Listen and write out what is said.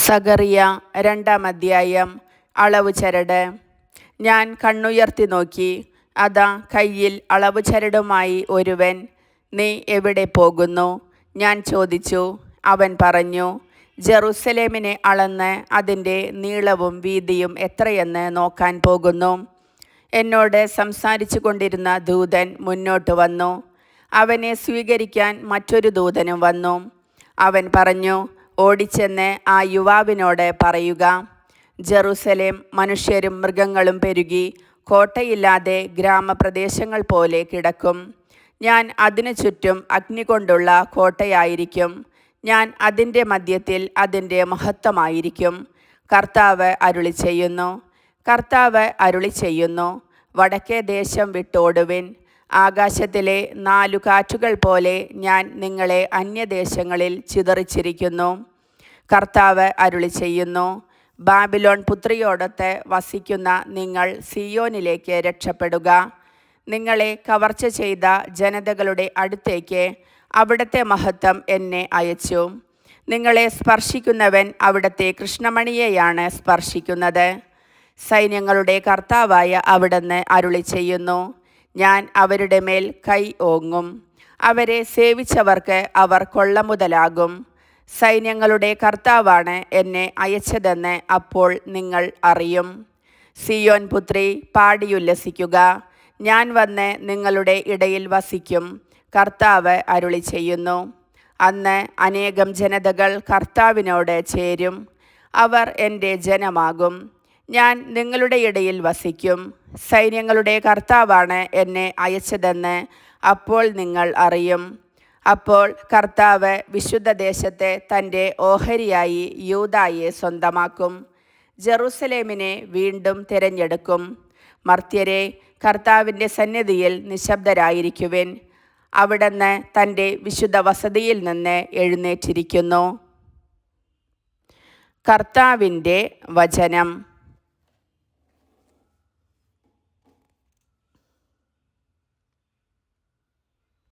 സഗറിയ 2-ാം അധ്യായം. അളവു ചരട്. ഞാൻ കണ്ണുയർത്തി നോക്കി, അതാ കയ്യിൽ അളവു ചരടുമായി ഒരുവൻ. നീ എവിടെ പോകുന്നു? ഞാൻ ചോദിച്ചു. അവൻ പറഞ്ഞു, ജെറുസലേമിനെ അളന്ന് അതിൻ്റെ നീളവും വീതിയും എത്രയെന്ന് നോക്കാൻ പോകുന്നു. എന്നോട് സംസാരിച്ചു കൊണ്ടിരുന്ന ദൂതൻ മുന്നോട്ട് വന്നു. അവനെ സ്വീകരിക്കാൻ മറ്റൊരു ദൂതനും വന്നു. അവൻ പറഞ്ഞു, ഓടിച്ചെന്ന് ആ യുവാവിനോട് പറയുക, ജെറുസലേം മനുഷ്യരും മൃഗങ്ങളും പെരുകി കോട്ടയില്ലാതെ ഗ്രാമപ്രദേശങ്ങൾ പോലെ കിടക്കും. ഞാൻ അതിനു ചുറ്റും അഗ്നി കൊണ്ടുള്ള കോട്ടയായിരിക്കും. ഞാൻ അതിൻ്റെ മധ്യത്തിൽ അതിൻ്റെ മഹത്വമായിരിക്കും. കർത്താവ് അരുളിച്ചെയ്യുന്നു. കർത്താവ് അരുളിച്ചെയ്യുന്നു. വടക്കേ ദേശം വിട്ടോടുവിൻ. ആകാശത്തിലെ 4 കാറ്റുകൾ പോലെ ഞാൻ നിങ്ങളെ അന്യദേശങ്ങളിൽ ചിതറിച്ചിരിക്കുന്നു. കർത്താവ് അരുളിച്ചെയ്യുന്നു. ബാബിലോൺ പുത്രിയോടൊത്ത് വസിക്കുന്ന നിങ്ങൾ സിയോനിലേക്ക് രക്ഷപ്പെടുക. നിങ്ങളെ കവർച്ച ചെയ്ത ജനതകളുടെ അടുത്തേക്ക് അവിടുത്തെ മഹത്വം എന്നെ അയച്ചു. നിങ്ങളെ സ്പർശിക്കുന്നവൻ അവിടുത്തെ കൃഷ്ണമണിയെയാണ് സ്പർശിക്കുന്നത്. സൈന്യങ്ങളുടെ കർത്താവായ അവിടുന്ന് അരുളിച്ചെയ്യുന്നു. ഞാൻ അവരുടെ മേൽ കൈ ഓങ്ങും. അവരെ സേവിച്ചവർക്ക് അവർ കൊള്ളമുതലാകും. സൈന്യങ്ങളുടെ കർത്താവാണ് എന്നെ അയച്ചതെന്ന് അപ്പോൾ നിങ്ങൾ അറിയും. സിയോൻ പുത്രി, പാടിയുല്ലസിക്കുക. ഞാൻ വന്ന് നിങ്ങളുടെ ഇടയിൽ വസിക്കും. കർത്താവ് അരുളിച്ചെയ്യുന്നു. അന്ന് അനേകം ജനതകൾ കർത്താവിനോട് ചേരും. അവർ എൻ്റെ ജനമാകും. ഞാൻ നിങ്ങളുടെ ഇടയിൽ വസിക്കും. സൈന്യങ്ങളുടെ കർത്താവാണ് എന്നെ അയച്ചതെന്ന് അപ്പോൾ നിങ്ങൾ അറിയും. അപ്പോൾ കർത്താവ് വിശുദ്ധ ദേശത്തെ തൻ്റെ ഓഹരിയായി യൂദായെ സ്വന്തമാക്കും. ജെറുസലേമിനെ വീണ്ടും തിരഞ്ഞെടുക്കും. മർത്യരെ, കർത്താവിൻ്റെ സന്നിധിയിൽ നിശബ്ദരായിരിക്കുവിൻ. അവിടുന്ന് തൻ്റെ വിശുദ്ധ വസതിയിൽ നിന്ന് എഴുന്നേറ്റിരിക്കുന്നു. കർത്താവിൻ്റെ വചനം.